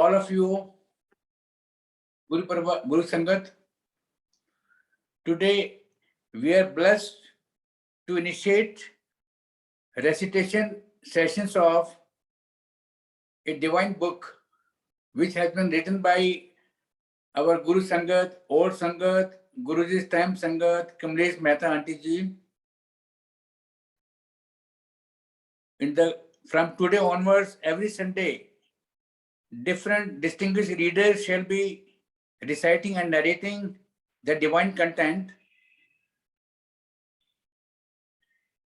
all of you, Guru Sangat. Today, we are blessed to initiate recitation sessions of a divine book which has been written by our Guru Sangat, Old Sangat, Guruji's time Sangat, Kamleah Mehta Aunty ji. From today onwards, every Sunday, different distinguished readers shall be reciting and narrating the divine content.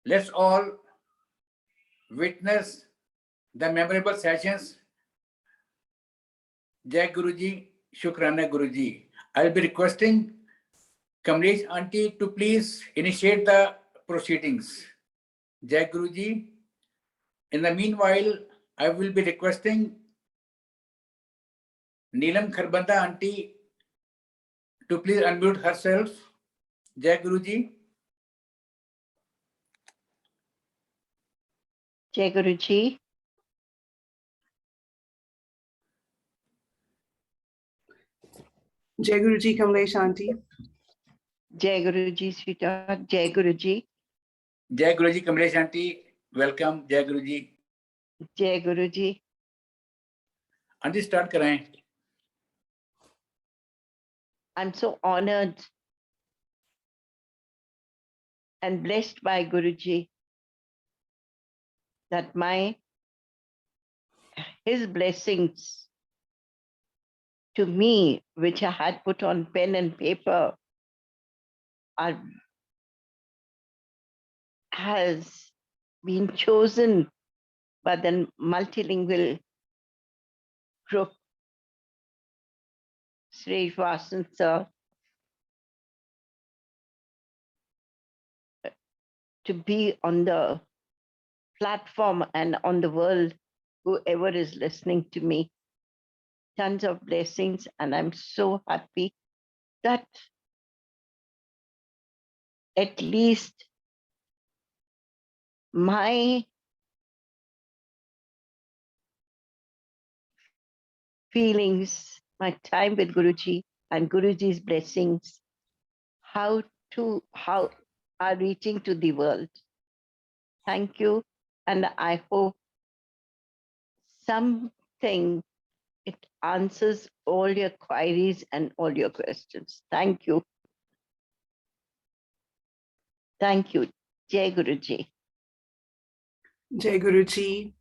Let's all witness the memorable sessions. Jai Guruji, Shukrana Guruji. I'll be requesting Kamleah Aunty to please initiate the proceedings. Jai Guruji. In the meanwhile, I will be requesting Neelam Kharbanda Aunty to please unmute herself. Jai Guruji. Jai Guruji. Jai Guruji, Kamleah Aunty. Jai Guruji, sweetheart. Jai Guruji. Jai Guruji, Kamleah Aunty. Welcome, Jai Guruji. Jai Guruji. Aunty, start कराएं. I'm so honored and blessed by Guruji that his blessings to me, which I had put on pen and paper, has been chosen by the multilingual group, Sri Vasan sir, to be on the platform and on the world, whoever is listening to me. Tons of blessings, and I'm so happy that at least my feelings, my time with Guruji and Guruji's blessings, how are reaching to the world. Thank you, and I hope something it answers all your queries and all your questions. Thank you. Thank you. Jai Guruji. Jai Guruji.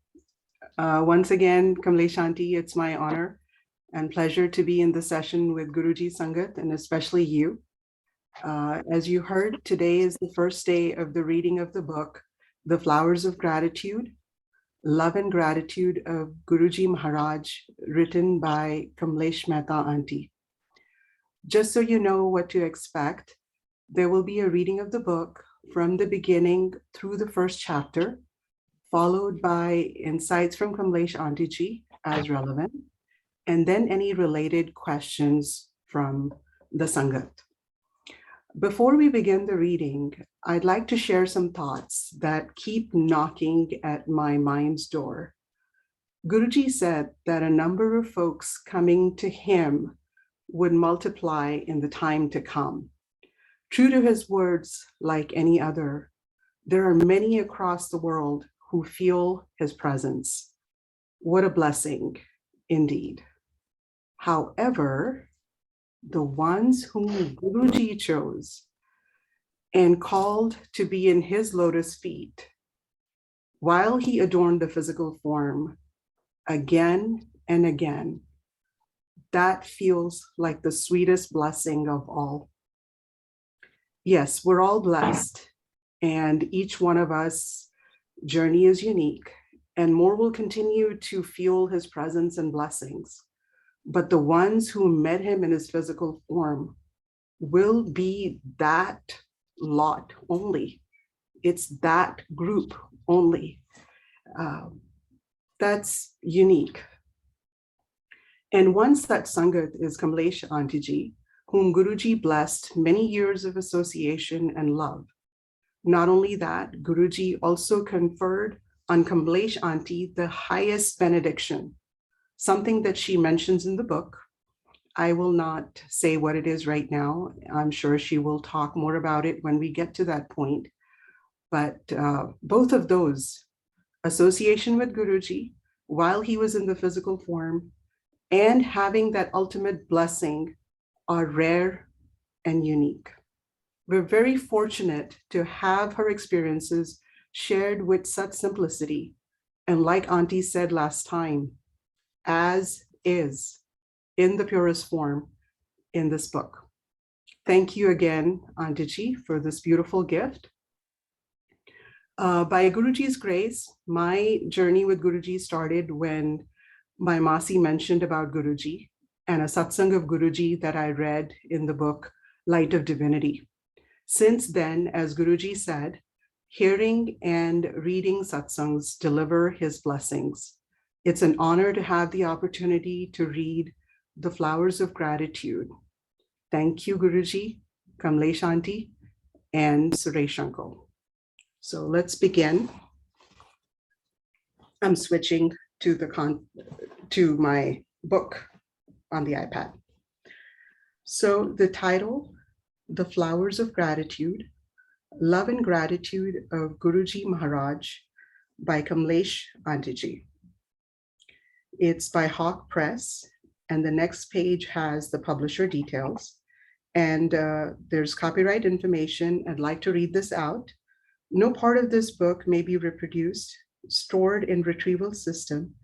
Once again, Kamleah Aunty, it's my honor and pleasure to be in the session with Guruji Sangat, and especially you. As you heard, today is the first day of the reading of the book, The Flowers of Gratitude, Love and Gratitude of Guruji Maharaj, written by Kamleah Mehta Aunty. Just so you know what to expect, there will be a reading of the book from the beginning through the first chapter, followed by insights from Kamleah Aunty ji as relevant, and then any related questions from the Sangat. Before we begin the reading, I'd like to share some thoughts that keep knocking at my mind's door. Guruji said that a number of folks coming to him would multiply in the time to come. True to his words, like any other, there are many across the world who feel his presence. What a blessing indeed. However, the ones whom Guruji chose and called to be in his lotus feet, while he adorned the physical form again and again, that feels like the sweetest blessing of all. Yes, we're all blessed, and each one of us journey is unique, and more will continue to feel his presence and blessings. But the ones who met him in his physical form will be that lot only. It's that group only. That's unique. And one such Sangat is Kamleah Aunty ji, whom Guruji blessed many years of association and love. Not only that, Guruji also conferred on Kamleah Aunty the highest benediction, something that she mentions in the book. I will not say what it is right now. I'm sure she will talk more about it when we get to that point. But both of those, association with Guruji while he was in the physical form and having that ultimate blessing, are rare and unique. We're very fortunate to have her experiences shared with such simplicity. And like Auntie said last time, as is, in the purest form in this book. Thank you again, Auntie Ji, for this beautiful gift. By Guruji's grace, my journey with Guruji started when my Masi mentioned about Guruji and a satsang of Guruji that I read in the book, Light of Divinity. Since then, as Guruji said, hearing and reading satsangs deliver his blessings. It's an honor to have the opportunity to read the Flowers of Gratitude. Thank you, Guruji, Kamleah Aunty, and Suresh Uncle. So let's begin. I'm switching to my book on the iPad. So the title, The Flowers of Gratitude, Love and Gratitude of Guruji Maharaj by Kamleah Aunty. It's by Hawk Press, and the next page has the publisher details. And there's copyright information. I'd like to read this out. No part of this book may be reproduced, stored in retrieval system,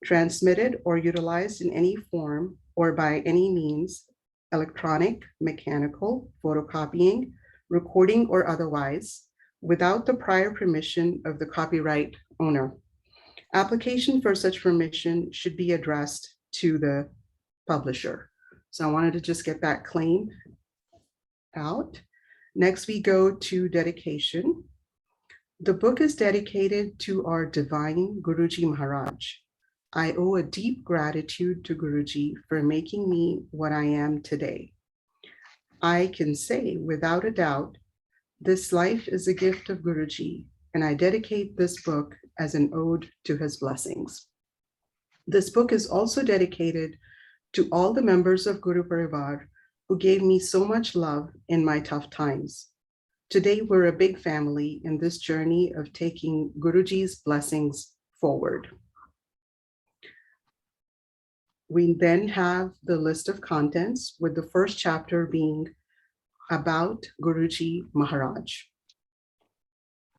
transmitted or utilized in any form or by any means, electronic, mechanical, photocopying, recording, or otherwise, without the prior permission of the copyright owner. Application for such permission should be addressed to the publisher. So I wanted to just get that claim out. Next, we go to dedication. The book is dedicated to our divine Guruji Maharaj. I owe a deep gratitude to Guruji for making me what I am today. I can say without a doubt, this life is a gift of Guruji, and I dedicate this book as an ode to his blessings. This book is also dedicated to all the members of Guru Parivar who gave me so much love in my tough times. Today, we're a big family in this journey of taking Guruji's blessings forward. We then have the list of contents, with the first chapter being about Guruji Maharaj.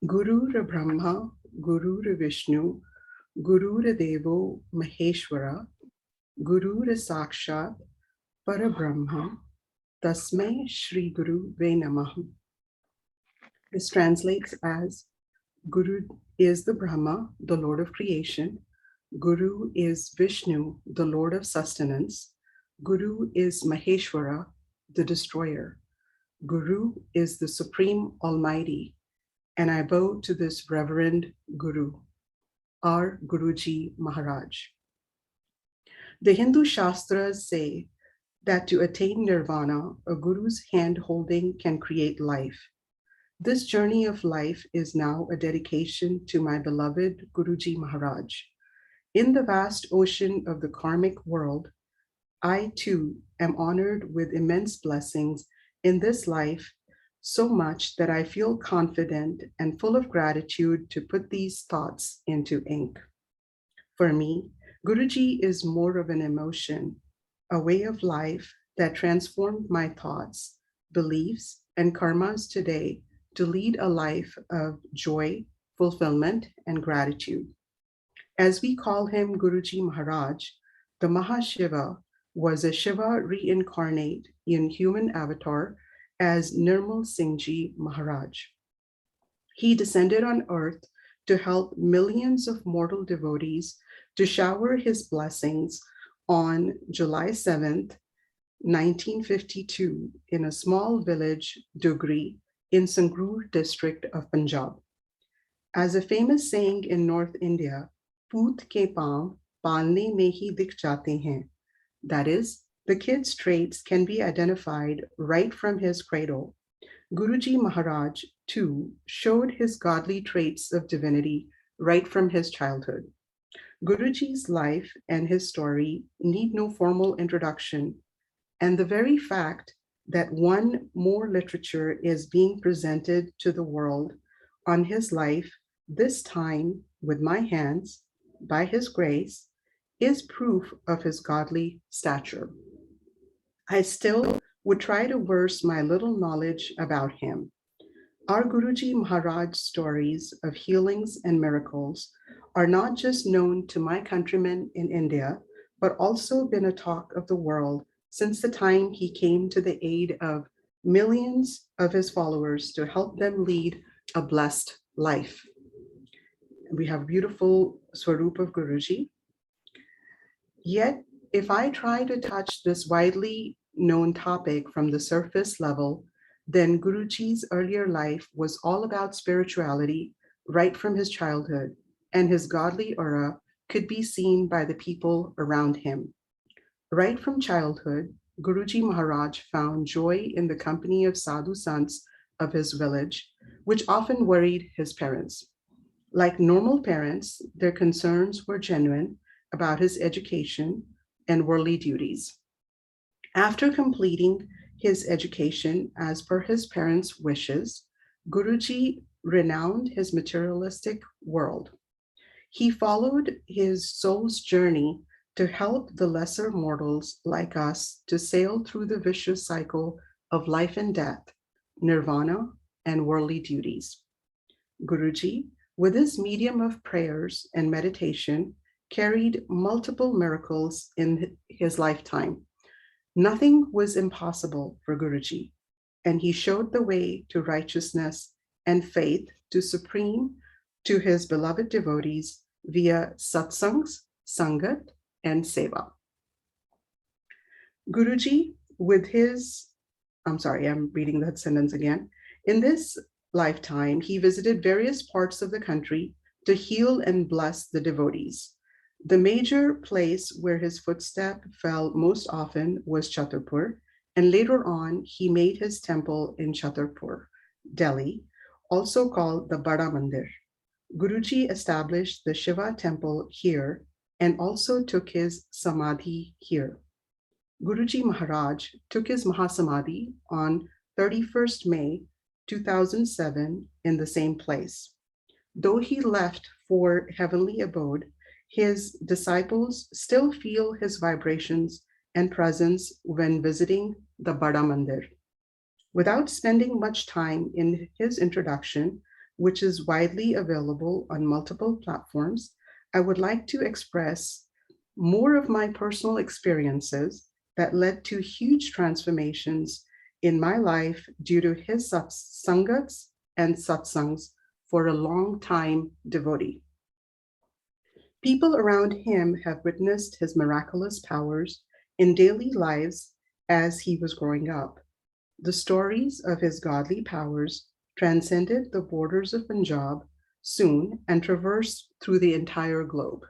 Guru Ra Brahma, Guru Ra Vishnu, Guru Ra Devo Maheshwara, Guru Ra Sakshat Parabrahma, Tasmai Shri Guru Ve Namaha. This translates as Guru is the Brahma, the Lord of creation. Guru is Vishnu, the Lord of sustenance. Guru is Maheshwara, the destroyer. Guru is the Supreme Almighty. And I bow to this Reverend Guru, our Guruji Maharaj. The Hindu Shastras say that to attain nirvana, a guru's hand holding can create life. This journey of life is now a dedication to my beloved Guruji Maharaj. In the vast ocean of the karmic world, I too am honored with immense blessings in this life, so much that I feel confident and full of gratitude to put these thoughts into ink. For me, Guruji is more of an emotion, a way of life that transformed my thoughts, beliefs, and karmas today to lead a life of joy, fulfillment, and gratitude. As we call him Guruji Maharaj, the Mahashiva was a Shiva reincarnate in human avatar as Nirmal Singh Ji Maharaj. He descended on earth to help millions of mortal devotees to shower his blessings on July 7th, 1952, in a small village, Dugri, in Sangrur district of Punjab. As a famous saying in North India, Poot ke paam palne mein hi dikh jate hain. That is, the kid's traits can be identified right from his cradle. Guruji Maharaj, too, showed his godly traits of divinity right from his childhood. Guruji's life and his story need no formal introduction, and the very fact that one more literature is being presented to the world on his life, this time with my hands, by his grace, is proof of his godly stature. I still would try to verse my little knowledge about him. Our Guruji Maharaj stories of healings and miracles are not just known to my countrymen in India, but also been a talk of the world since the time he came to the aid of millions of his followers to help them lead a blessed life. We have beautiful Swarup of Guruji. Yet, if I try to touch this widely known topic from the surface level, then Guruji's earlier life was all about spirituality right from his childhood, and his godly aura could be seen by the people around him. Right from childhood, Guruji Maharaj found joy in the company of sadhu sants of his village, which often worried his parents. Like normal parents, their concerns were genuine about his education and worldly duties. After completing his education as per his parents' wishes, Guruji renounced his materialistic world. He followed his soul's journey to help the lesser mortals like us to sail through the vicious cycle of life and death, nirvana, and worldly duties. Guruji, with his medium of prayers and meditation, carried multiple miracles in his lifetime. Nothing was impossible for Guruji, and he showed the way to righteousness and faith to his beloved devotees via satsangs, sangat, and seva. Guruji, I'm reading that sentence again. In this lifetime, he visited various parts of the country to heal and bless the devotees. The major place where his footstep fell most often was Chhatarpur, and later on, he made his temple in Chhatarpur, Delhi, also called the Bada Mandir. Guruji established the Shiva temple here and also took his samadhi here. Guruji Maharaj took his Mahasamadhi on 31st May 2007 in the same place. Though he left for heavenly abode, his disciples still feel his vibrations and presence when visiting the Bada Mandir. Without spending much time in his introduction, which is widely available on multiple platforms, I would like to express more of my personal experiences that led to huge transformations in my life due to his sangats and satsangs for a long time devotee. People around him have witnessed his miraculous powers in daily lives as he was growing up. The stories of his godly powers transcended the borders of Punjab soon and traversed through the entire globe.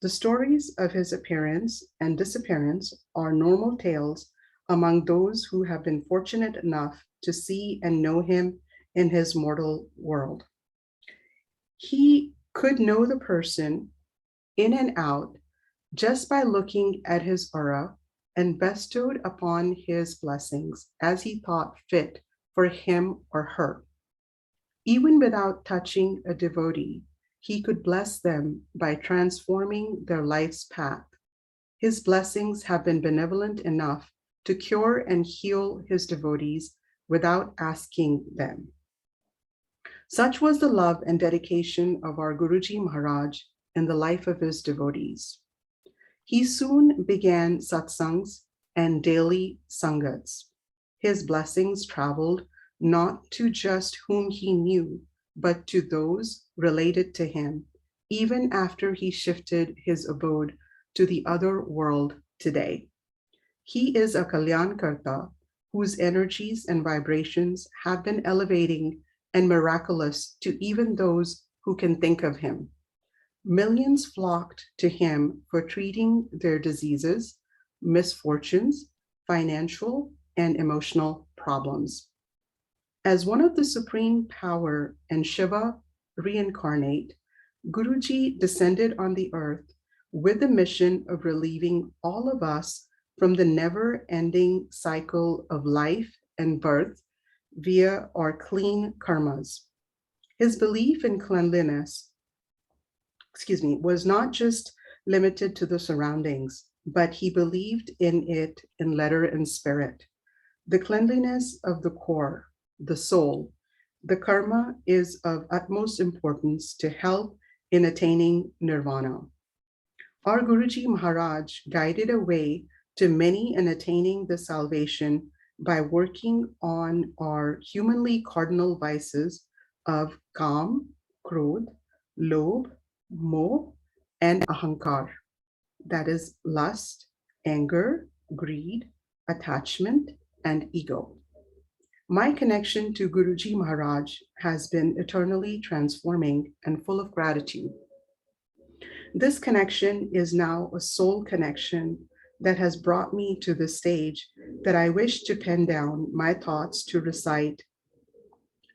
The stories of his appearance and disappearance are normal tales among those who have been fortunate enough to see and know him in his mortal world. He could know the person in and out just by looking at his aura and bestowed upon his blessings as he thought fit for him or her. Even without touching a devotee, he could bless them by transforming their life's path. His blessings have been benevolent enough to cure and heal his devotees without asking them. Such was the love and dedication of our Guruji Maharaj in the life of his devotees. He soon began satsangs and daily sangats. His blessings traveled not to just whom he knew, but to those related to him, even after he shifted his abode to the other world today. He is a Kalyan Karta whose energies and vibrations have been elevating and miraculous to even those who can think of him. Millions flocked to him for treating their diseases, misfortunes, financial, and emotional problems. As one of the supreme power and Shiva reincarnate, Guruji descended on the earth with the mission of relieving all of us from the never-ending cycle of life and birth via our clean karmas. His belief in cleanliness, was not just limited to the surroundings, but he believed in it in letter and spirit. The cleanliness of the core, the soul, the karma is of utmost importance to help in attaining nirvana. Our Guruji Maharaj guided a way to many in attaining the salvation by working on our humanly cardinal vices of Kam, Krodh, Lobh, Moh, and Ahankar. That is lust, anger, greed, attachment, and ego. My connection to Guruji Maharaj has been eternally transforming and full of gratitude. This connection is now a soul connection that has brought me to the stage that I wish to pen down my thoughts to recite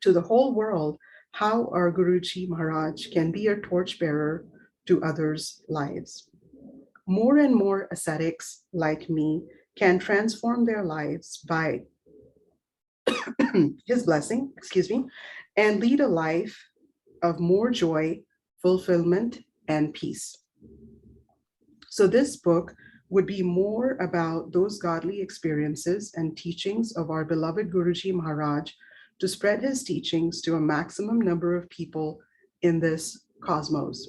to the whole world how our Guruji Maharaj can be a torchbearer to others' lives. More and more ascetics like me can transform their lives by his blessing, and lead a life of more joy, fulfillment, and peace. So this book would be more about those godly experiences and teachings of our beloved Guruji Maharaj to spread his teachings to a maximum number of people in this cosmos.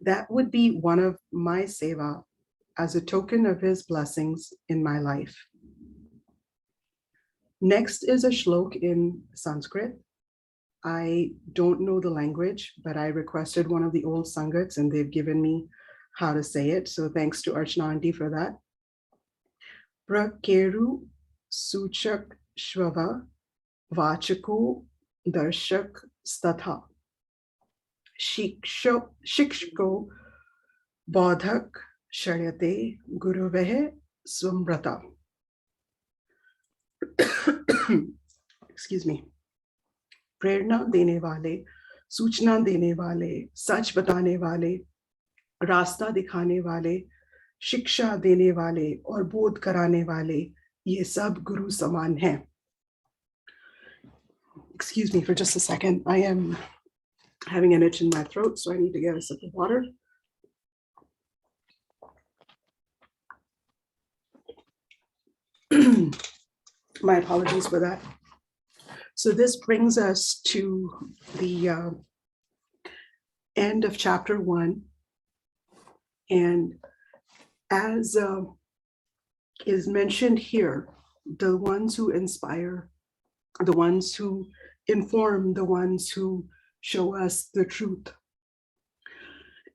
That would be one of my seva as a token of his blessings in my life. Next is a shlok in Sanskrit. I don't know the language, but I requested one of the old Sangats and they've given me how to say it. So thanks to Archana Aunty for that. Prakeru Suchak Shvava Vachako Darshak Statha Shikshko Bodhak Sharyate Guruveh Swamrata. Excuse me. प्रेरणा देने वाले, सूचना देने वाले, सच बताने वाले, रास्ता दिखाने वाले, शिक्षा देने वाले और बोध कराने वाले, ये सब गुरु समान हैं. Excuse me for just a second. I am having an itch in my throat, so I need to get a sip of water. My apologies for that. So this brings us to the end of chapter 1. And as is mentioned here, the ones who inspire, the ones who inform, the ones who show us the truth,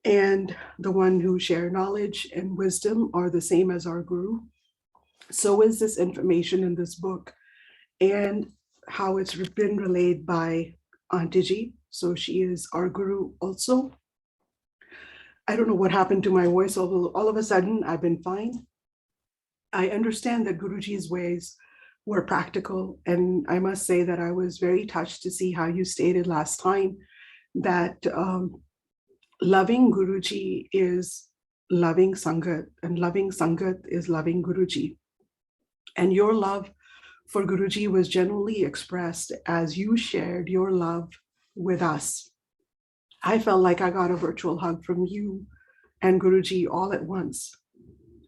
and the one who share knowledge and wisdom are the same as our Guru. So is this information in this book, and how it's been relayed by Aunty Ji. So she is our Guru also. I don't know what happened to my voice, although all of a sudden I've been fine. I understand that Guruji's ways were practical, and I must say that I was very touched to see how you stated last time that loving Guruji is loving Sangat, and loving Sangat is loving Guruji. And your love for Guruji was generally expressed as you shared your love with us. I felt like I got a virtual hug from you and Guruji all at once.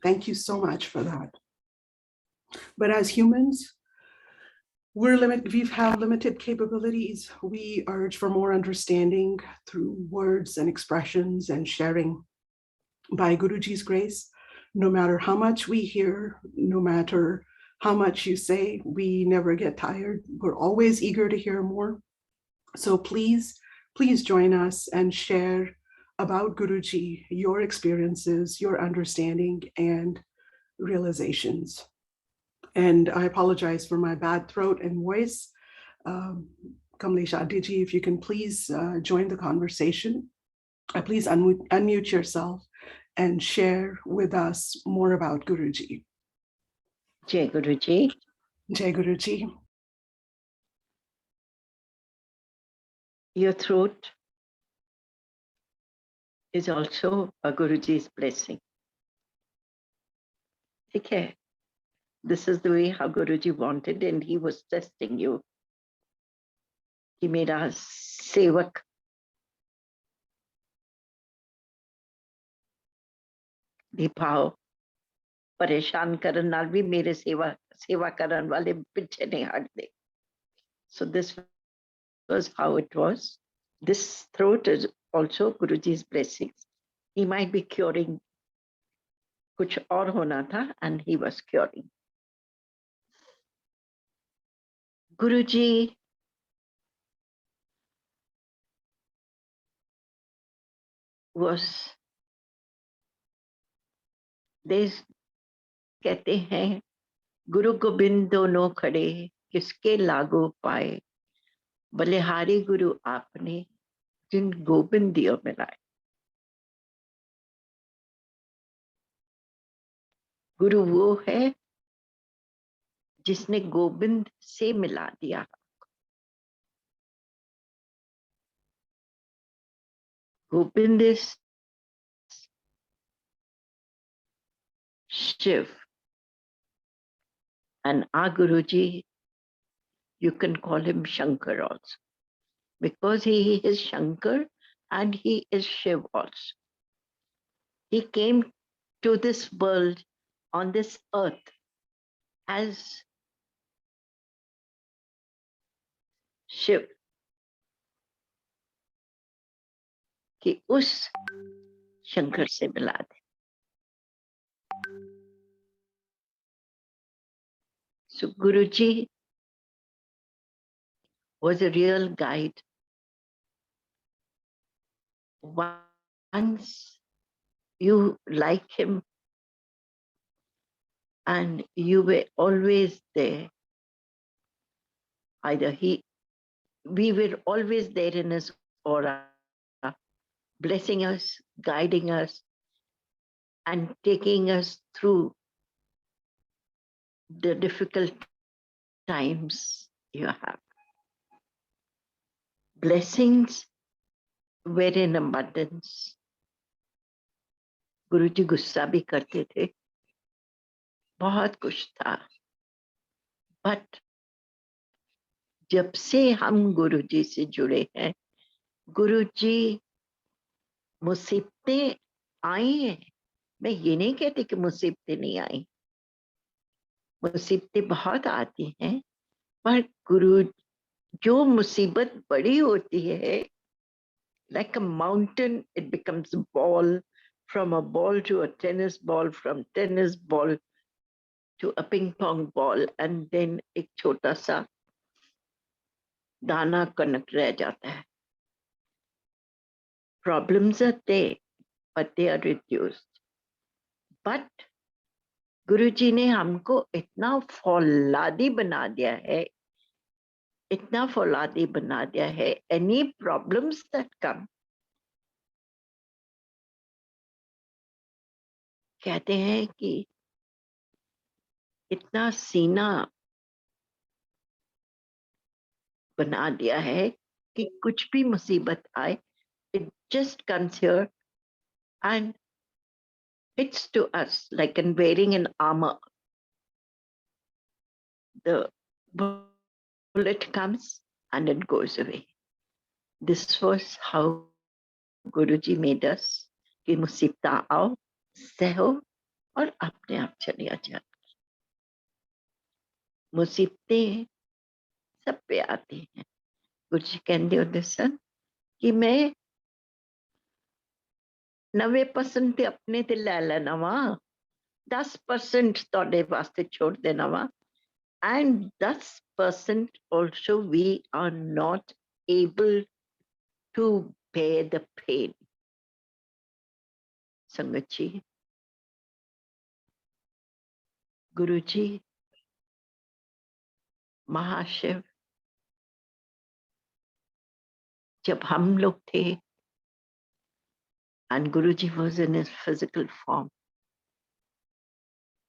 Thank you so much for that. But as humans, we have limited capabilities. We urge for more understanding through words and expressions and sharing. By Guruji's grace, no matter how much we hear, no matter how much you say, we never get tired. We're always eager to hear more. So please join us and share about Guruji, your experiences, your understanding and realizations. And I apologize for my bad throat and voice. Kamleah Aunty, if you can please join the conversation. Please unmute yourself and share with us more about Guruji. Jai Guruji. Jai Guruji. Your throat is also a Guruji's blessing. Okay, this is the way how Guruji wanted, and he was testing you. He made us sevak. दिपाओ परेशान करन नाल भी मेरे सेवा करन वाले पीछे नहीं हटते. So this was how it was. This throat is also Guruji's blessings. He might be curing, कुछ और होना था, and he was curing. Guruji was, they कहते हैं गुरु गोबिंद दोनों खड़े किसके लागू पाए, बलिहारी गुरु आपने जिन गोबिंद दियो मिलाए. गुरु वो है जिसने गोविंद से मिला दिया. Govind is Shiv, and our Guruji, you can call him Shankar also, because he is Shankar and he is Shiv also. He came to this world on this earth as Shiv, कि उस शंकर से मिला दे. So Guruji was a real guide. Once you like him and you were always there, we were always there in his aura, blessing us, guiding us, and taking us through the difficult times you have. Blessings were in abundance. गुरुजी गुस्सा भी करते थे, बहुत कुछ था. But जब से हम गुरुजी से जुड़े हैं, गुरुजी मुसीबतें आई हैं. मैं ये नहीं कहती कि मुसीबतें नहीं आई, मुसीबतें बहुत आती हैं, पर गुरु जो मुसीबत बड़ी होती है, like a mountain, it becomes a ball, from a ball to a tennis ball, from tennis ball to a ping pong ball, and then एक छोटा सा दाना कनक रह जाता है. Problems are there, but they are reduced. But गुरुजी ने हमको इतना फौलादी बना दिया है, इतना फौलादी बना दिया है. Any problems that come, कहते हैं कि इतना सीना बना दिया है कि कुछ भी मुसीबत आए, it just comes here and hits to us like in wearing an armor. The bullet comes and it goes away. This was how Guruji made us कि मुसीबत आओ, सहो और अपने आप चली जाए. मुसीबतें सब पे आती हैं. गुरुजी कहते होते सन कि मैं 90% ਤੇ ਆਪਣੇ ਤੇ ਲੈ ਲੈਣਾ ਵਾ, 10% ਤੁਹਾਡੇ ਵਾਸਤੇ ਛੋੜ ਦੇਣਾ ਵਾ, and 10% also we are not able to bear the pain. संगत जी, गुरुजी, महाशिव, जब हम लोग थे and Guruji was in his physical form,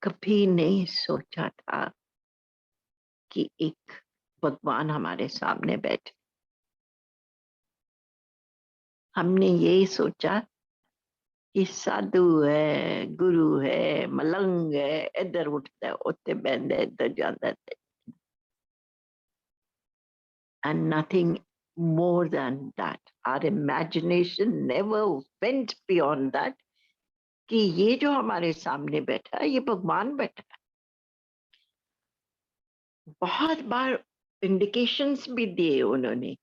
कभी नहीं सोचा था कि एक भगवान हमारे सामने बैठे. हमने यही सोचा ये साधु है, गुरु है, मलंग है, इधर उठता है, उठते बहता है, इधर जाता है, and nothing more than that. Our imagination never went beyond that. कि ये जो हमारे सामने बैठा है, ये भगवान बैठा है. बहुत बार इंडिकेशंस भी दिए उन्होंने,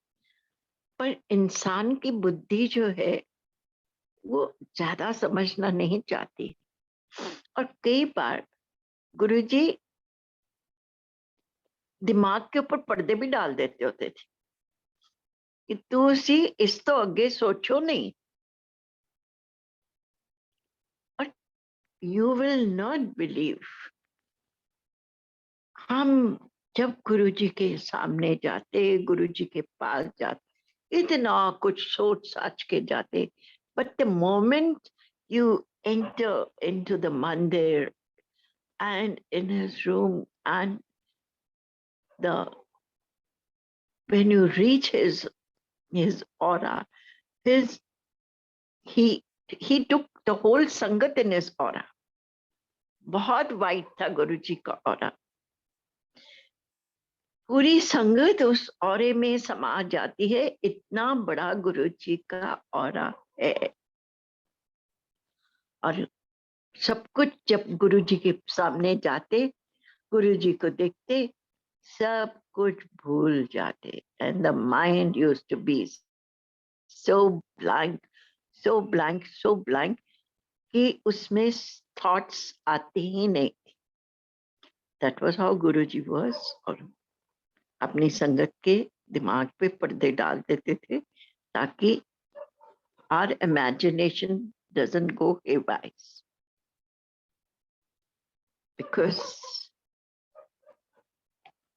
पर इंसान की बुद्धि जो है वो ज्यादा समझना नहीं चाहती. और कई बार गुरुजी दिमाग के ऊपर पर्दे भी डाल देते होते थे कि तुसी इस तो अगे सोचो नहीं. और यू विल नॉट बिलीव, हम जब गुरुजी के सामने जाते, गुरुजी के पास जाते, इतना कुछ सोच साच के जाते, but the moment you enter into the mandir and in his room, and when you reach his aura, he took the whole sangat in his aura. बहुत वाइट था गुरुजी का aura. पूरी संगत उस औरे में समा जाती है, इतना बड़ा गुरुजी का ऑरा है. और सब कुछ जब गुरुजी के सामने जाते, गुरुजी को देखते, सब कुछ भूल जाते. And the mind used to be so blank, so blank, so blank कि उसमें थॉट्स आते ही नहीं. That was how Guruji was. और अपनी संगत के दिमाग पे पर्दे डाल देते थे ताकि our imagination doesn't go haywire. Because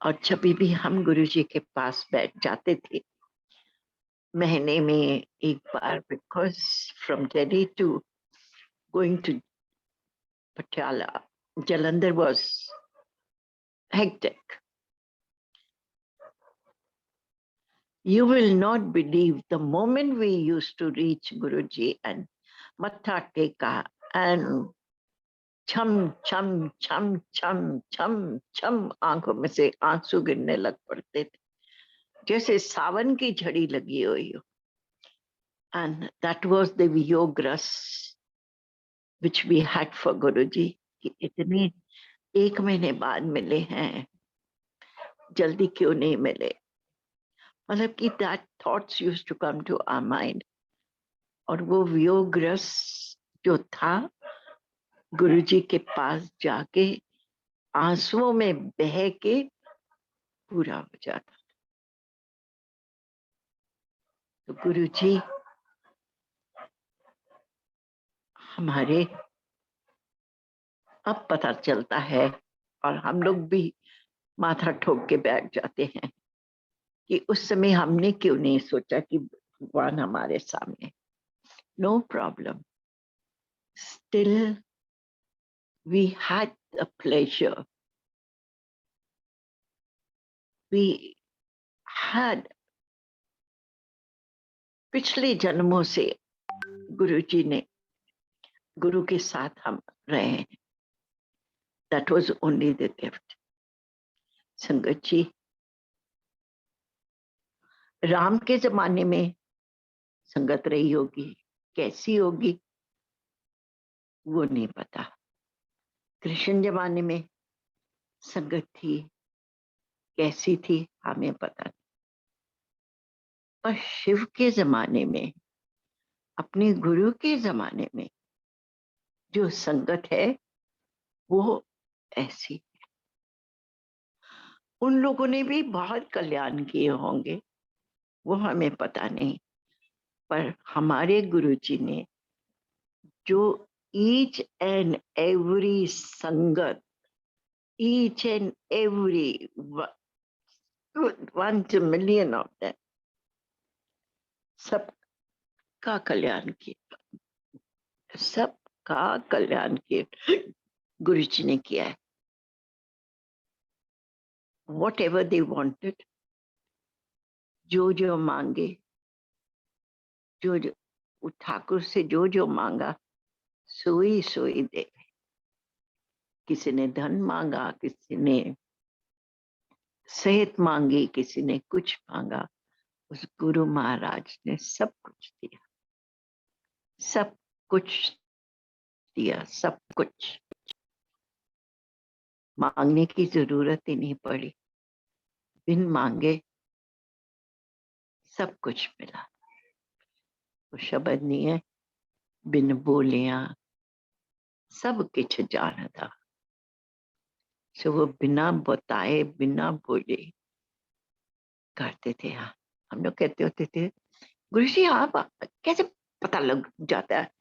और जब भी हम गुरुजी के पास बैठ जाते थे महीने में एक बार, because from Delhi to going to Patiala, Jalandhar was hectic. You will not believe the moment we used to reach Guruji and Matha Teka and छम छम छम छम छम छम आंखों में से आंसू गिरने लग पड़ते थे, जैसे सावन की झड़ी लगी हुई हो. And that was the Viyog Ras which we had for Guruji. कि इतने 1 महीने बाद मिले हैं, जल्दी क्यों नहीं मिले. मतलब कि that thoughts used to come to our mind. और वो वियोग रस जो था, गुरुजी के पास जाके आंसुओं में बह के पूरा हो जाता. तो गुरुजी हमारे अब पता चलता है, और हम लोग भी माथा ठोक के बैठ जाते हैं कि उस समय हमने क्यों नहीं सोचा कि भगवान हमारे सामने. No problem. Still we had the pleasure, we had पिछले जन्मों से गुरुजी ने, गुरु के साथ हम रहे हैं. That was only the gift. संगत जी, राम के जमाने में संगत रही होगी, कैसी होगी वो नहीं पता. कृष्ण जमाने में संगत थी, कैसी थी हमें पता नहीं. और शिव के जमाने में, अपने गुरु के जमाने में जो संगत है वो ऐसी है. उन लोगों ने भी बहुत कल्याण किए होंगे, वो हमें पता नहीं, पर हमारे गुरुजी ने जो each and every संगत, each and every 1 to million of them, सबका कल्याण किया, सबका कल्याण किया गुरुजी ने किया है. Whatever they wanted, जो जो मांगे, जो ठाकुर से जो जो मांगा सुई सुई दे। किसी ने धन मांगा, किसी ने सेहत मांगी, किसी ने कुछ मांगा, उस गुरु महाराज ने सब कुछ दिया, सब कुछ दिया, सब कुछ। मांगने की जरूरत ही नहीं पड़ी, बिन मांगे सब कुछ मिला। वो शब्द नहीं है, बिन बोलिया सब कुछ जान था। सो वो बिना बताए, बिना बोले करते थे। हम लोग कहते होते थे, गुरु जी आप कैसे पता लग जाता है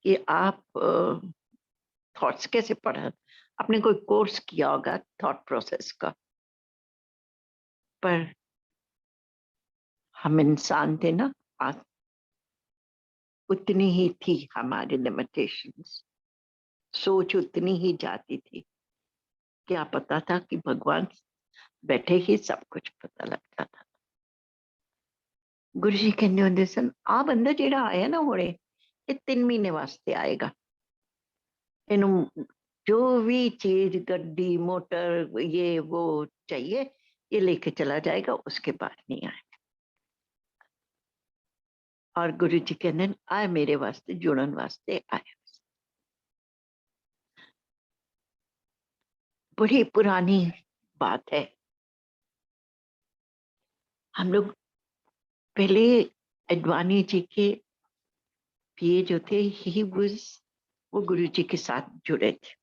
कि आप थॉट्स कैसे पढ़ा? आपने कोई कोर्स किया होगा थॉट प्रोसेस का, पर हम इंसान थे ना, उतनी ही थी हमारी लिमिटेशंस, सोच उतनी ही जाती थी। क्या पता था कि भगवान बैठे ही सब कुछ पता लगता था। गुरु जी कहने होंगे सन, आप अंदर जेड़ा आया ना होने, ये 3 महीने वास्ते आएगा। इन जो भी चीज, गड्डी, मोटर, ये वो चाहिए, ये लेके चला जाएगा, उसके बाद नहीं आएगा। और गुरु जी कहने आए मेरे वास्ते, जुड़न वास्ते आए। बड़ी पुरानी बात है। हम लोग पहले अडवाणी जी के पिए जो थे, वो गुरु जी के साथ जुड़े थे।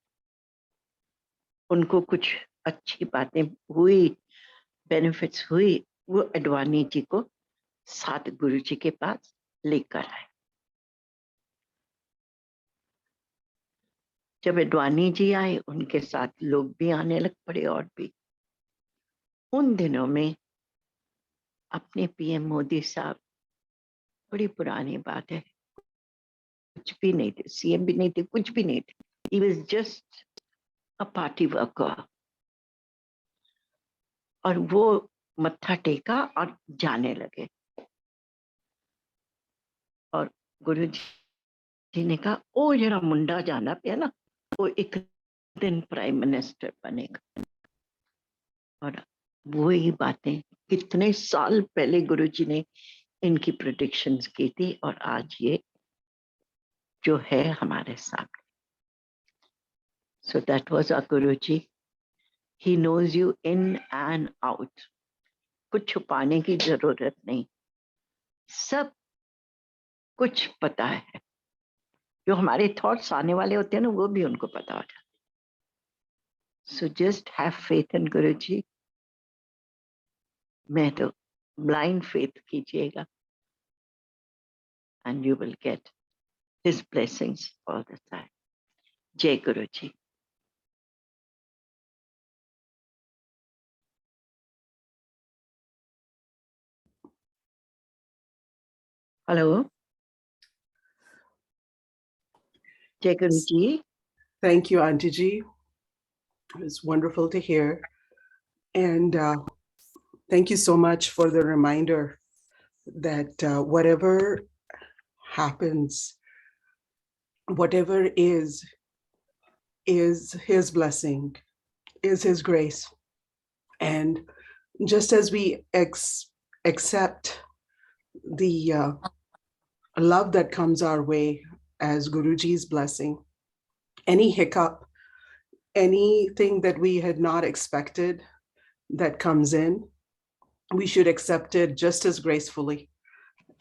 उनको कुछ अच्छी बातें हुई, बेनिफिट्स हुई, वो अडवाणी जी को साथ गुरु जी के पास लेकर आए। जब अडवाणी जी आए, उनके साथ लोग भी आने लग पड़े और भी। उन दिनों में अपने पीएम मोदी साहब, बड़ी पुरानी बात है, कुछ भी नहीं थे, सीएम भी नहीं थे, कुछ भी नहीं थे। He was just a party worker. और वो मत्था टेका और जाने लगे। और गुरु जी ने कहा, ओ जरा मुंडा जाना पे ना, वो एक दिन प्राइम मिनिस्टर बनेगा। और वो ही बातें कितने साल पहले गुरु जी ने इनकी प्रेडिक्शंस की थी, और आज ये जो है हमारे सामने। So that was our guru ji. He knows you in and out. कुछ छुपाने की जरूरत नहीं, सब कुछ पता है। जो हमारे थॉट्स आने वाले होते हैं ना, वो भी उनको पता हो जाता है। So just have faith in गुरु जी। मैं तो ब्लाइंड फेथ कीजिएगा, and you will get his blessings all the time. जय गुरु जी। हेलो, जय गुरु जी। Thank you, Aunty Ji. It's wonderful to hear. And thank you so much for the reminder that whatever happens, whatever is His blessing, is His grace. And just as we accept the love that comes our way as Guruji's blessing, any hiccup, anything that we had not expected that comes in, we should accept it just as gracefully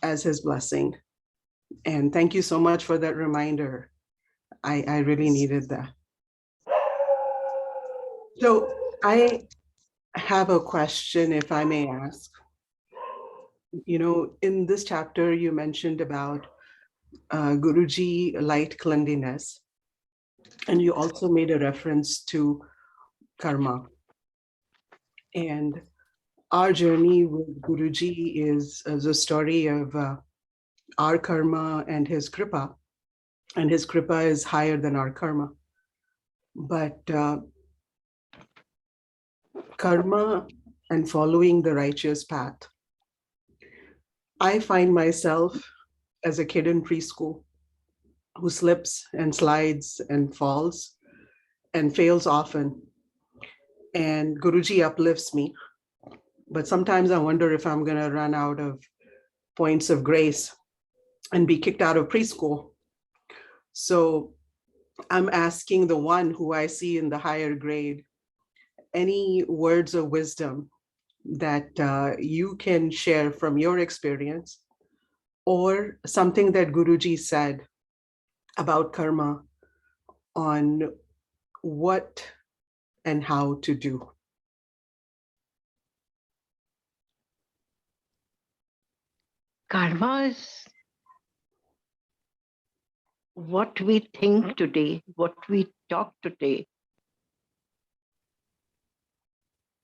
as His blessing. And thank you so much for that reminder. I really needed that. So I have a question, if I may ask. You know, in this chapter, you mentioned about Guruji light cleanliness, and you also made a reference to karma. And our journey with Guruji is a story of our karma and his kripa, and his kripa is higher than our karma. But karma and following the righteous path, I find myself as a kid in preschool. who slips and slides and falls and fails often. And Guruji uplifts me. But sometimes I wonder if I'm going to run out of points of grace and be kicked out of preschool. So I'm asking the one who I see in the higher grade, any words of wisdom that you can share from your experience, or something that Guruji said about karma on what and how to do. Karma is what we think today, what we talk today,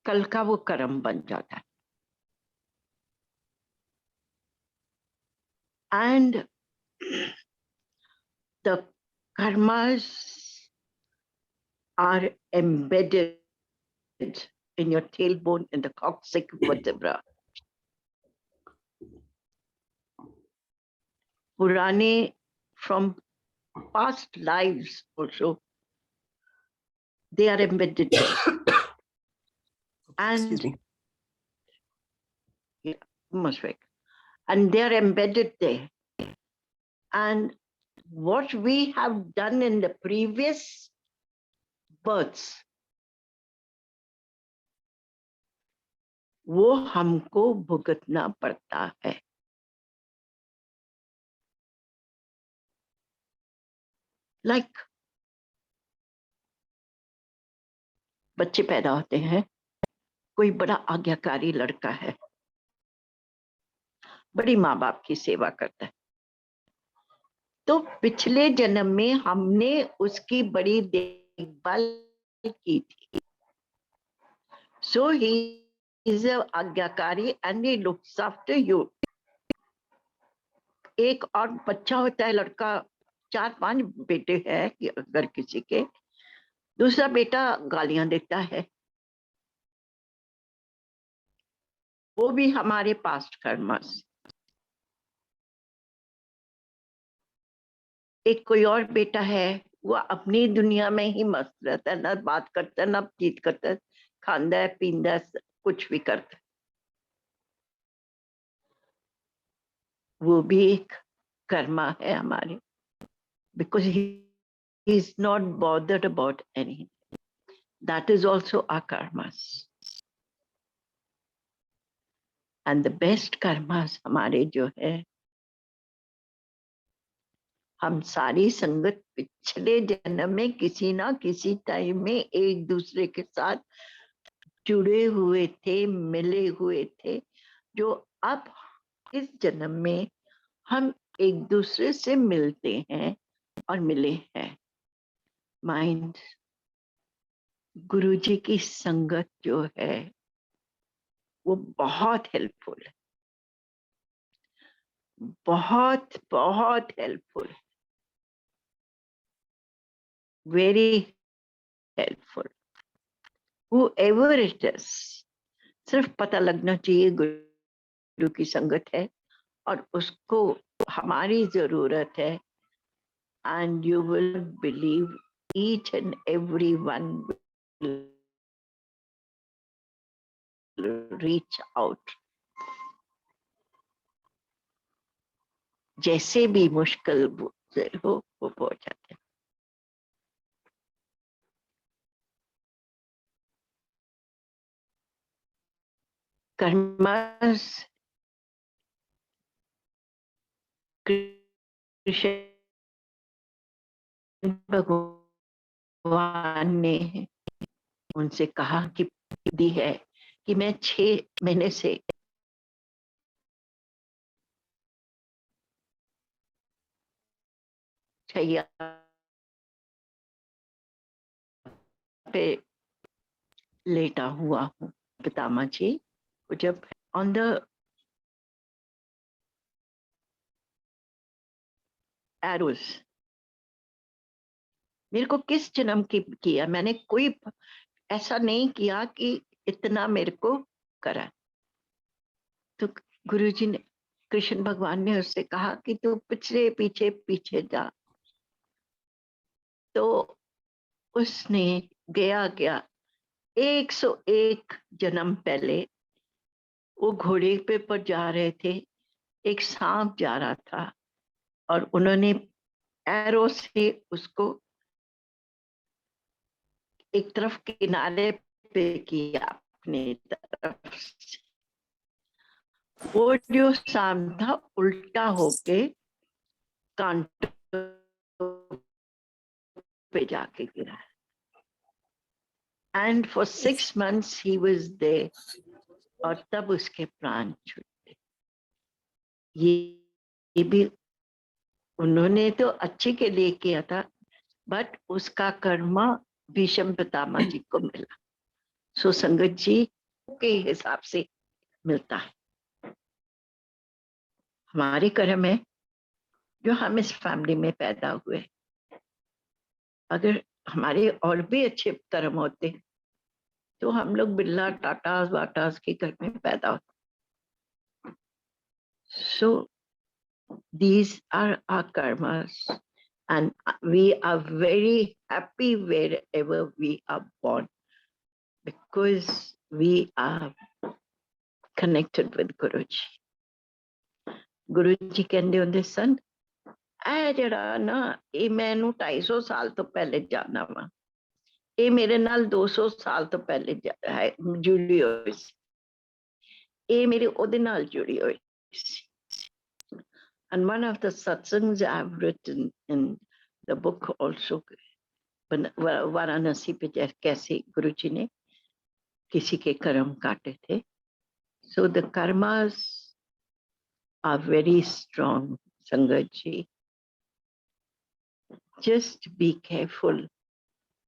कल का वो कर्म बन जाता है. And the karmas are embedded in your tailbone, in the coccyx vertebra. Purane, from past lives also, they are embedded there. Excuse And me. most right. And they are embedded there. And what we have done in the previous births, वो हमको भुगतना पड़ता है. Like बच्चे पैदा होते हैं, कोई बड़ा आज्ञाकारी लड़का है, बड़ी माँ बाप की सेवा करता है, तो पिछले जन्म में हमने उसकी बड़ी देखभाल की थी. So he is a आज्ञाकारी and he looks after you. एक और बच्चा होता है लड़का, 4-5 बेटे हैं कि अगर किसी के, दूसरा बेटा गालियां देता है, वो भी हमारे पास्ट कर्मस. एक कोई और बेटा है, वो अपनी दुनिया में ही मस्त रहता है, ना बात करता है, ना चीत करता है, खांदा है, पींदा है, कुछ भी करता है. वो भी एक कर्मा है हमारे, because he is not bothered about anything. That is also our karmas. And the best karmas हमारे जो है, हम सारी संगत पिछले जन्म में किसी ना किसी टाइम में एक दूसरे के साथ जुड़े हुए थे, मिले हुए थे, जो अब इस जन्म में हम एक दूसरे से मिलते हैं और मिले हैं. माइंड, गुरुजी की संगत जो है वो बहुत हेल्पफुल है, बहुत बहुत helpful, very helpful. Whoever it is, सिर्फ पता लगना चाहिए गुरु की संगत है और उसको हमारी जरूरत है. And you will believe each and every one will reach out. जैसे भी मुश्किल हो वो पहुंच जाते हैं. कर्मस कृष्ण भगवान ने उनसे कहा कि दी है कि मैं 6 महीने से छैया पे लेटा हुआ हूँ. पितामा जी जब ऑन द एरोस, मेरे को किस जन्म की किया, मैंने कोई ऐसा नहीं किया कि इतना मेरे को करा. तो गुरुजी ने, कृष्ण भगवान ने उससे कहा कि तू पिछले पीछे पीछे जा, तो उसने गया 101 जन्म पहले वो घोड़े पे पर जा रहे थे, एक सांप जा रहा था और उन्होंने एरो से उसको एक तरफ किनारे पे किया अपनी तरफ से। वो जो सांप था उल्टा होके कांटों पे जाके गिरा। And for 6 months he was there और तब उसके प्राण छूटे। ये भी उन्होंने तो अच्छे के लिए किया था, बट उसका कर्मा भीष्म पितामह जी को मिला। सो संगत जी के हिसाब से मिलता है। हमारे कर्म है जो हम इस फैमिली में पैदा हुए। अगर हमारे और भी अच्छे कर्म होते तो हम लोग बिरला टाटास वाटास के घर में पैदा होते। सो these are our karmas, and we are very happy wherever we are born because we are connected with Guruji. Guruji ਕਹਿੰਦੇ ਹੁੰਦੇ ਸਨ, ਇਹ ਜਿਹੜਾ ਨਾ ਇਹ ਮੈਨੂੰ 250 ਸਾਲ ਤੋਂ ਪਹਿਲੇ ਜਾਣਾ ਵਾ, ਇਹ ਮੇਰੇ ਨਾਲ 200 ਸਾਲ ਤੋਂ ਪਹਿਲੇ ਜੁੜੀ ਹੋਈ ਸੀ, ਇਹ ਮੇਰੇ ਉਹਦੇ ਨਾਲ ਜੁੜੀ ਹੋਈ ਸੀ। And one of the satsangs I've written in the book also, Varanasi पे कैसे गुरुजी ने किसी के कर्म काटे थे. So the karmas are very strong, Sangatji. Just be careful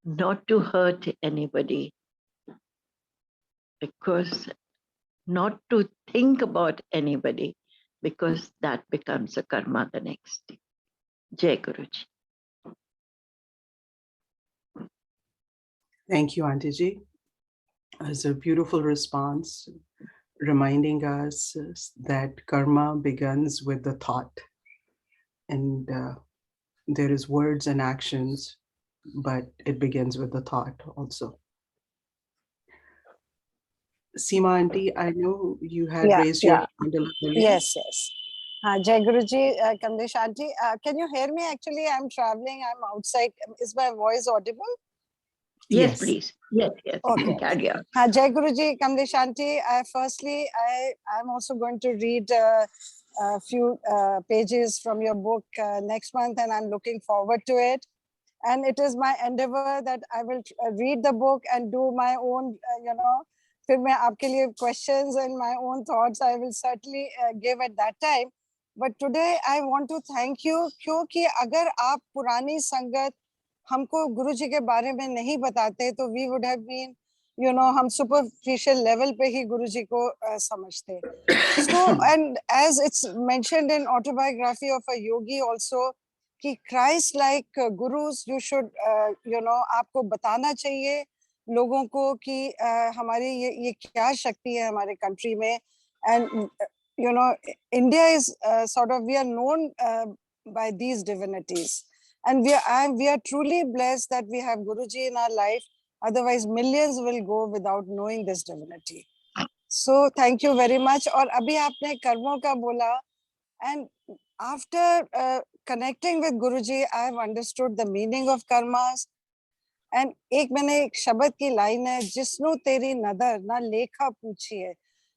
not to hurt anybody, because not to think about anybody, because that becomes a karma the next day. Jai Guruji. Thank you, Aunty Ji. It's a beautiful response, reminding us that karma begins with the thought. And there is words and actions, but it begins with the thought also. Seema Aunty, I know you had raised your hand a little earlier. Yes. Jai Guruji, Kamleah Aunty, can you hear me? Actually, I'm traveling, I'm outside. Is my voice audible? Yes, please. Yes. Okay. Carry on. Jai Guruji, Kamleah Aunty, firstly, I'm also going to read a few pages from your book next month, and I'm looking forward to it. And it is my endeavor that I will read the book and do my own, फिर मैं आपके लिए questions and my own thoughts I will certainly give at that time. But today I want to thank you, क्योंकि अगर आप पुरानी संगत हमको गुरुजी के बारे में नहीं बताते तो we would have been, हम superficial level पे ही गुरुजी को समझते. So, and as it's mentioned in autobiography of a yogi also, कि Christ like gurus you should, आपको बताना चाहिए लोगों को कि हमारी ये क्या शक्ति है हमारे कंट्री में. And India is sort of, we are known by these divinities, and we are truly blessed that we have Guruji in our life. Otherwise millions will go without knowing this divinity. So thank you very much. और अभी आपने कर्मों का बोला, and after connecting with Guruji, I have understood the meaning of karmas. And एक मैंने एक शब्द की लाइन है, जिसनु तेरी नदर ना लेखा पूछी है.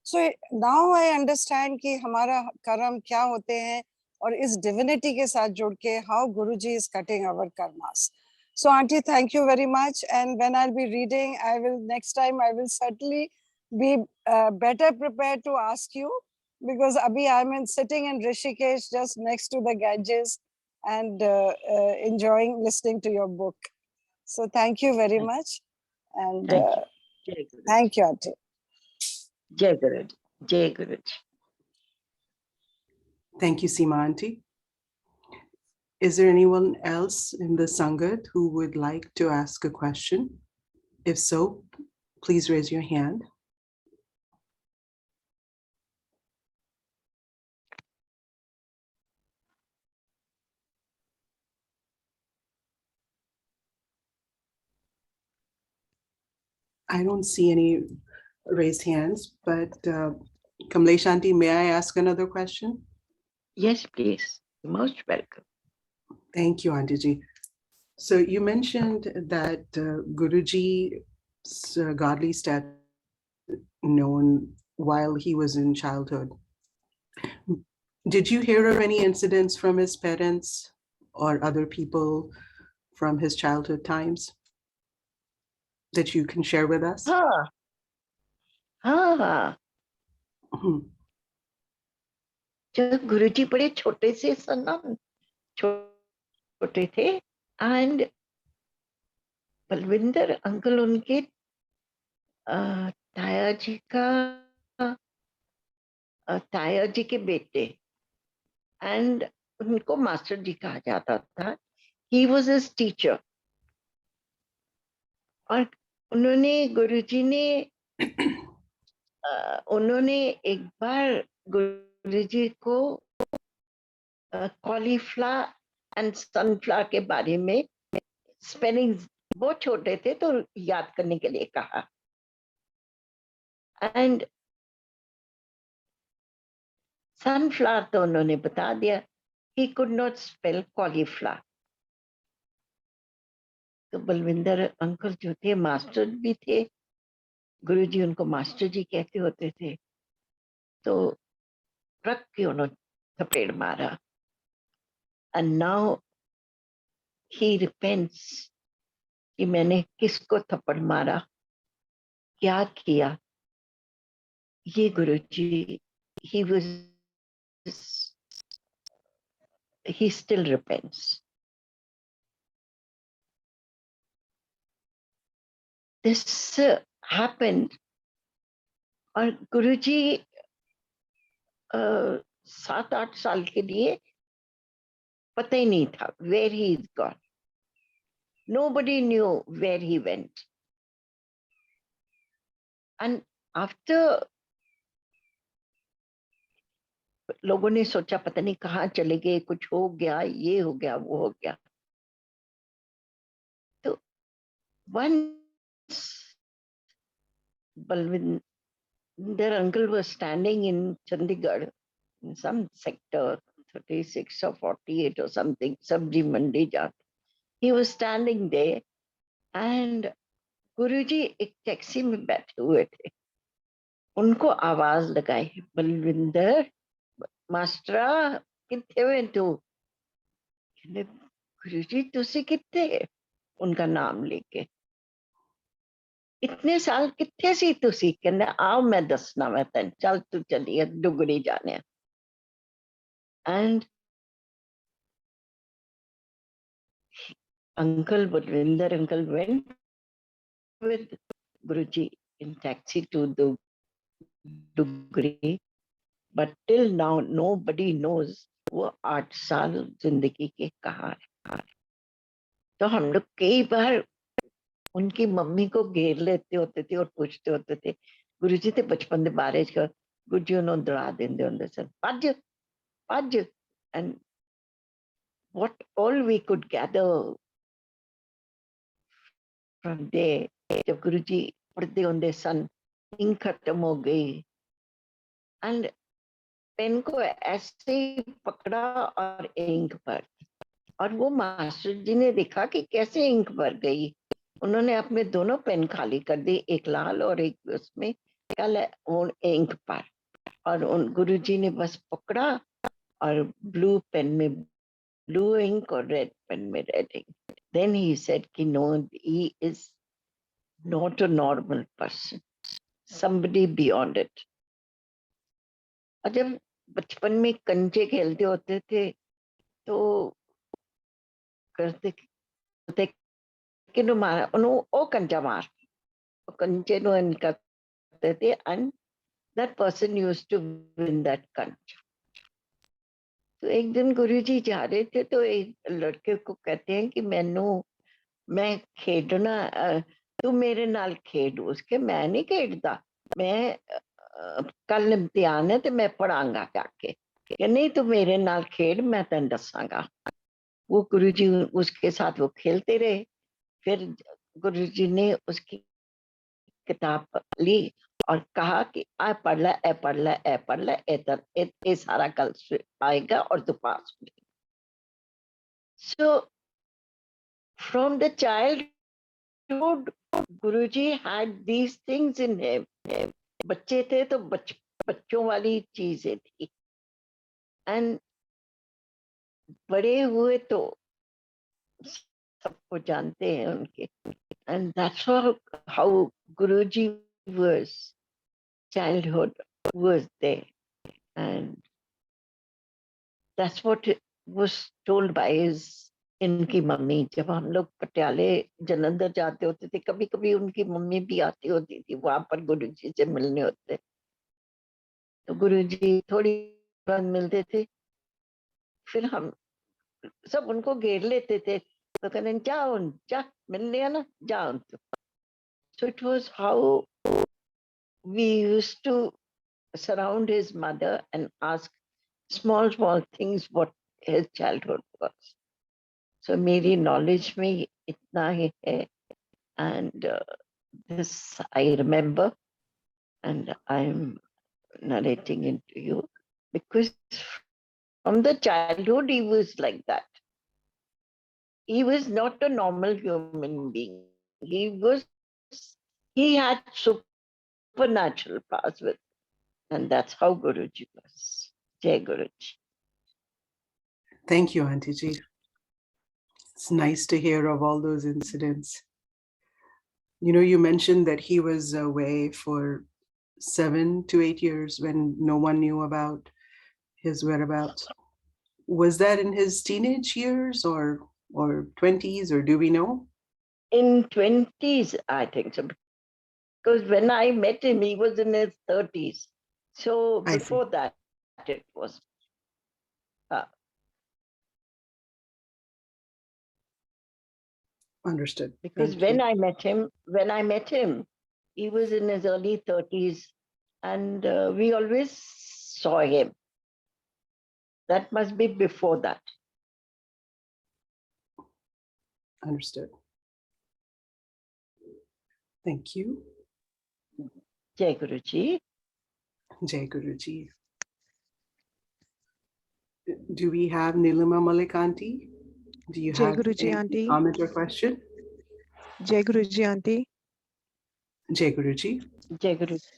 So now I understand कि हमारा कर्म क्या होते हैं और इस divinity के साथ जुड़ के how Guruji is cutting our karmas. So Aunty, thank you very much. And when I'll be reading, next time I will certainly be better prepared to ask you, because abhi I'm sitting in Rishikesh just next to the Ganges and enjoying listening to your book. So thank you very much. And thank you, Aunty. Jai Guruji. Jai Guruji. Thank you, Seema Aunty. Is there anyone else in the Sangat who would like to ask a question? If so, please raise your hand. I don't see any raised hands, but Kamleah Aunty, may I ask another question? Yes, please. Most welcome. Thank you, Aunty Ji. So you mentioned that Guruji's godly status known while he was in childhood. Did you hear of any incidents from his parents or other people from his childhood times that you can share with us? हाँ हाँ, Mhm. जब गुरुजी बड़े छोटे से सनम छोटे थे, and Balwinder uncle उनके ताया जी का ताया जी के बेटे, एंड उनको मास्टर जी कहा जाता था. He was his teacher. और उन्होंने गुरुजी ने उन्होंने एक बार गुरुजी को कॉलीफ्लावर एंड सनफ्लावर के बारे में स्पेलिंग, बहुत छोटे थे तो याद करने के लिए कहा. एंड सनफ्लावर तो उन्होंने बता दिया. He could not spell cauliflower. तो बलविंदर अंकल जो थे मास्टर भी थे, गुरुजी उनको मास्टर जी कहते होते थे, तो रख के उन्होंने थपेड़ मारा. एंड नाउ ही रिपेंट्स कि मैंने किसको थप्पड़ मारा, क्या किया. ये गुरुजी, he was, he still repents. This happened. और गुरुजी 7-8 साल के लिए पता ही नहीं था where he is gone. Nobody knew where he went. And after, लोगों ने सोचा पता नहीं कहाँ चले गए, कुछ हो गया, ये हो गया, वो हो गया. तो once Balvinder uncle was standing in Chandigarh, in some sector 36 or 48 or something, Sabji Mandi Jat. He was standing there and गुरुजी एक टैक्सी में बैठे हुए थे. उनको आवाज लगाई, बलविंदर मास्टरा कितने हुए तू. गुरुजी तुसी कितने, उनका नाम लेके. इतने साल कितने सी तुसी, कहने आओ मैं दसना मैं तेन, चल तू चलिए डुगरी जाने. And Uncle Balvinder uncle went with Guruji in taxi to the Dugri, but till now nobody knows वो 8 साल जिंदगी के कहाँ है. तो हम लोग कई बार उनकी मम्मी को घेर लेते होते थे और पूछते होते थे, गुरुजी ते बचपन दे बारे च गुरुजी उन्होंने डरा देंदे होंदे सन, भज भज. And what all we could gather from there, जब गुरुजी पढ़ते होंदे सन, इंक खत्म हो गई. एंड पेन को ऐसे ही पकड़ा और इंक भर, और वो मास्टर जी ने देखा कि कैसे इंक भर गई. उन्होंने अपने दोनों पेन खाली कर दी, एक लाल और एक उसमें कल इंक पर. और उन गुरुजी ने बस पकड़ा और ब्लू पेन में ब्लू इंक और रेड पेन में red ink. Then he said कि no, he is not a normal person, somebody beyond it. और जब बचपन में कंचे खेलते होते थे तो करते कि नो मारा उन्हों ओ कंचा मार, कंचे नो इनका करते थे, and that person used to win that कंचा. तो एक दिन गुरुजी जा रहे थे तो एक लड़के को कहते हैं कि मैं खेडना, तू मेरे नाल खेड. उसके मैं नहीं खेडता, मैं कल इम्तिहान है तो मैं पढ़ांगा जाके. कि नहीं तू मेरे नाल खेड, मैं तेन दसांगा. वो गुरुजी उसके साथ वो खेलते रहे. फिर गुरुजी ने उसकी किताब ली और कहा कि आ पढ़ ले, ए पढ़ ले, ए पढ़ ले, ए सारा कल आएगा और तू पास हो जाएगा. So from the childhood, Guruji had these things in him. बच्चे थे तो बच्चों वाली चीजें थी. And बड़े हुए तो सबको जानते हैं उनके. And that's how Guruji was. Childhood was there. And that's what was told by इनकी मम्मी. जब हम लोग पटियाले जलंधर जाते होते थे, कभी कभी उनकी मम्मी भी आती होती थी वहां पर गुरुजी से मिलने होते. तो गुरुजी थोड़ी बार मिलते थे, फिर हम सब उनको घेर लेते थे. तो कहते जाओ, जा मिल लिया ना, जाओ. So it was how we used to surround his mother and ask small things what his childhood was. So मेरी knowledge में इतना ही है. And this I remember, and I'm narrating it to you because from the childhood he was like that. He was not a normal human being. He had supernatural powers with him, and that's how Guruji was. Jai Guruji. Thank you, Aunty Ji. It's nice to hear of all those incidents. You know, you mentioned that he was away for 7 to 8 years when no one knew about his whereabouts. Was that in his teenage years or 20s, or do we know? In 20s, I think so. Because when I met him, he was in his 30s. So I see. before that, it was. Understood. Because Thank when you. I met him, he was in his early 30s, and we always saw him. That must be before that. Understood. Thank you. Jai Guruji. Jai Guruji. Do we have Neelam Mehta Aunty? Do you Jai have Guruji, any Aunty. comment or question? Jai Guruji, Aunty. Jai Guruji. Jai Guruji.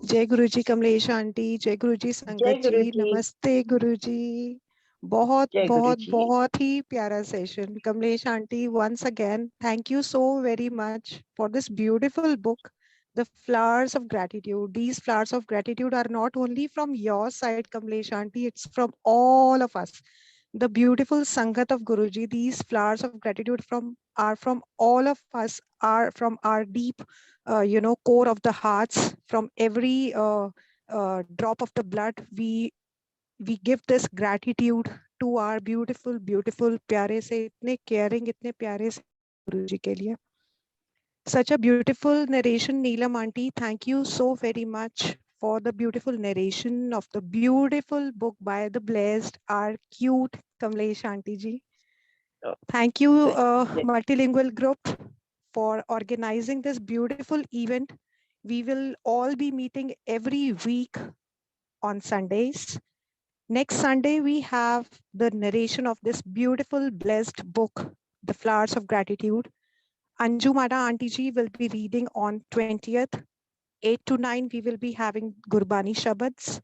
जय गुरुजी Kamlesh aunty. जय गुरुजी संगत जी. गुरुजी. नमस्ते गुरुजी. बहुत जय बहुत गुरुजी. बहुत ही प्यारा session. Kamlesh aunty, once again thank you so very much for this beautiful book, The Flowers of Gratitude. These flowers of gratitude are not only from your side, Kamlesh aunty, it's from all of us, the beautiful Sangat of Guruji. These flowers of gratitude are from all of us, are from our deep core of the hearts. From every drop of the blood, we give this gratitude to our beautiful प्यारे से, इतने caring, इतने प्यारे से गुरुजी के लिए. Such a beautiful narration, Neelam aunty. Thank you so very much for the beautiful narration of the beautiful book by the blessed, our cute Kamlesh aunty ji. Thank you, Multilingual Group, for organizing this beautiful event. We will all be meeting every week on Sundays. Next Sunday, we have the narration of this beautiful, blessed book, The Flowers of Gratitude. Anju Mada Aunty ji will be reading on 20th. 8 to 9, we will be having Gurbani Shabads.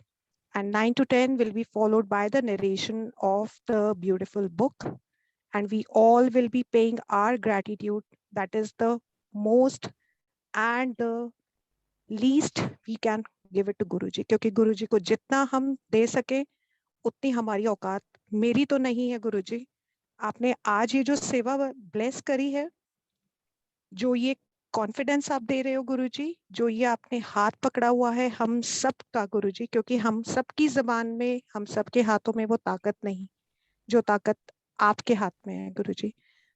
And 9 to 10 will be followed by the narration of the beautiful book. And we all will be paying our gratitude. That is the most and the least we can give it to Guruji. क्योंकि Guruji को जितना हम दे सके उतनी हमारी औकात. मेरी तो नहीं है गुरुजी. आपने आज ये जो सेवा ब्लेस करी है, जो ये कॉन्फिडेंस आप दे रहे हो गुरुजी, जो ये आपने हाथ पकड़ा हुआ है हम सब का गुरुजी, क्योंकि हम सबकी जबान में, हम सबके हाथों में वो ताकत नहीं जो ताकत आपके हाथ में है गुरुजी.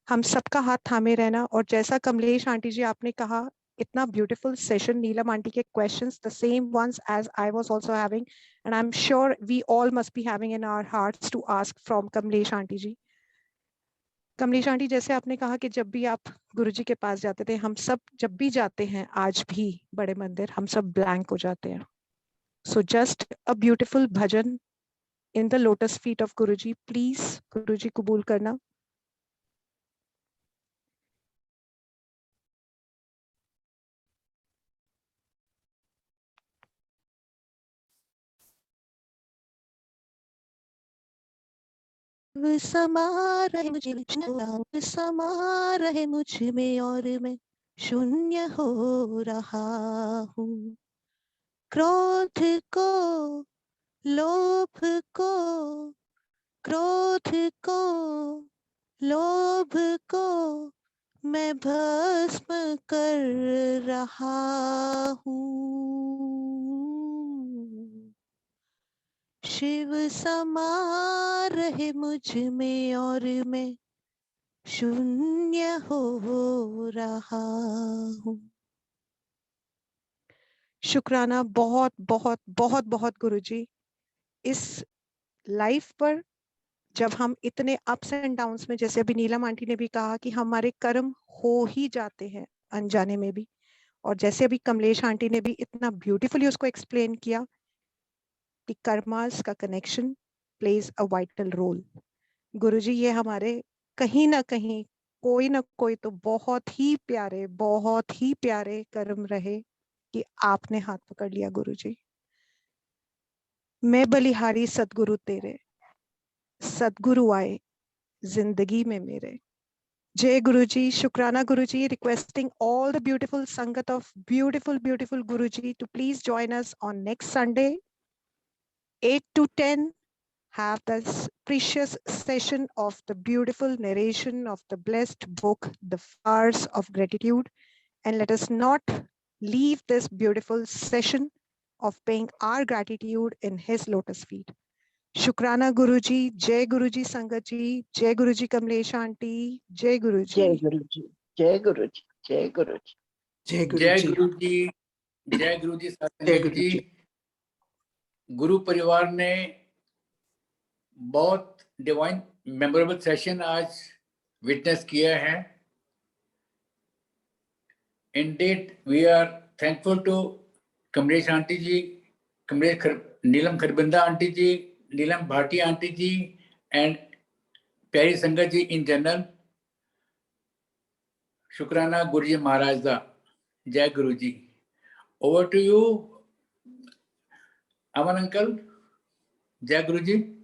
हम सबका हाथ थामे रहना. और जैसा कमलेश आंटी जी आपने कहा, इतना ब्यूटीफुल सेशन, नीलम आंटी के questions, the same ones as I was also having, and I'm sure we all must be having in our hearts to ask from Kamlesh aunty ji. Kamlesh aunty, जैसे आपने कहा कि जब भी आप गुरुजी के पास जाते थे, हम सब जब भी जाते हैं आज भी बड़े मंदिर, हम सब ब्लैंक हो जाते हैं. So just a beautiful bhajan in the lotus feet of guruji. Please guruji कबूल करना. समा रहे मुझे में, समा रहे मुझ में और मैं शून्य हो रहा हूँ. क्रोध को, लोभ को, क्रोध को, लोभ को मैं भस्म कर रहा हूँ. शिव समा रहे मुझ में और मैं शून्य हो रहा हूँ. शुक्राना बहुत बहुत बहुत बहुत गुरुजी. इस लाइफ पर जब हम इतने अप्स एंड डाउन्स में, जैसे अभी नीलम आंटी ने भी कहा कि हमारे कर्म हो ही जाते हैं अनजाने में भी, और जैसे अभी कमलेश आंटी ने भी इतना ब्यूटीफुली उसको एक्सप्लेन किया कि कर्मास का connection plays a vital role. गुरुजी, ये हमारे कहीं ना कहीं कोई ना कोई तो बहुत ही प्यारे कर्म रहे कि आपने हाथ पकड़ लिया. गुरुजी, मैं बलिहारी सतगुरु तेरे, सतगुरु आए जिंदगी में मेरे. Jai Guruji, Shukrana Guruji, requesting all the beautiful Sangat of beautiful Guruji to please join us on next Sunday, 8 to 10. Have this precious session of the beautiful narration of the blessed book, The Flowers of Gratitude. And let us not leave this beautiful session of paying our gratitude in his lotus feet. Shukrana Guruji, Jai Guruji Sangat ji, Jai Guruji Kamlesh Aunty, Jai Guruji. Jai Guruji, Jai Guruji, Jai Guruji. Jai जय Guruji. गुरु जी, जय गुरु जी, Jai सत्संग जी. Guruji. गुरु परिवार ने बहुत divine memorable session आज witness किया है. Indeed, we are thankful to Kamlesh Aunty ji, Neelam Kharbanda Aunty ji, Neelam Bhati Aunty ji, and Pyari Sangat ji in general. Shukrana Guruji Maharaj da. Jai Guruji. Over to you, Aman uncle. Jai Guruji.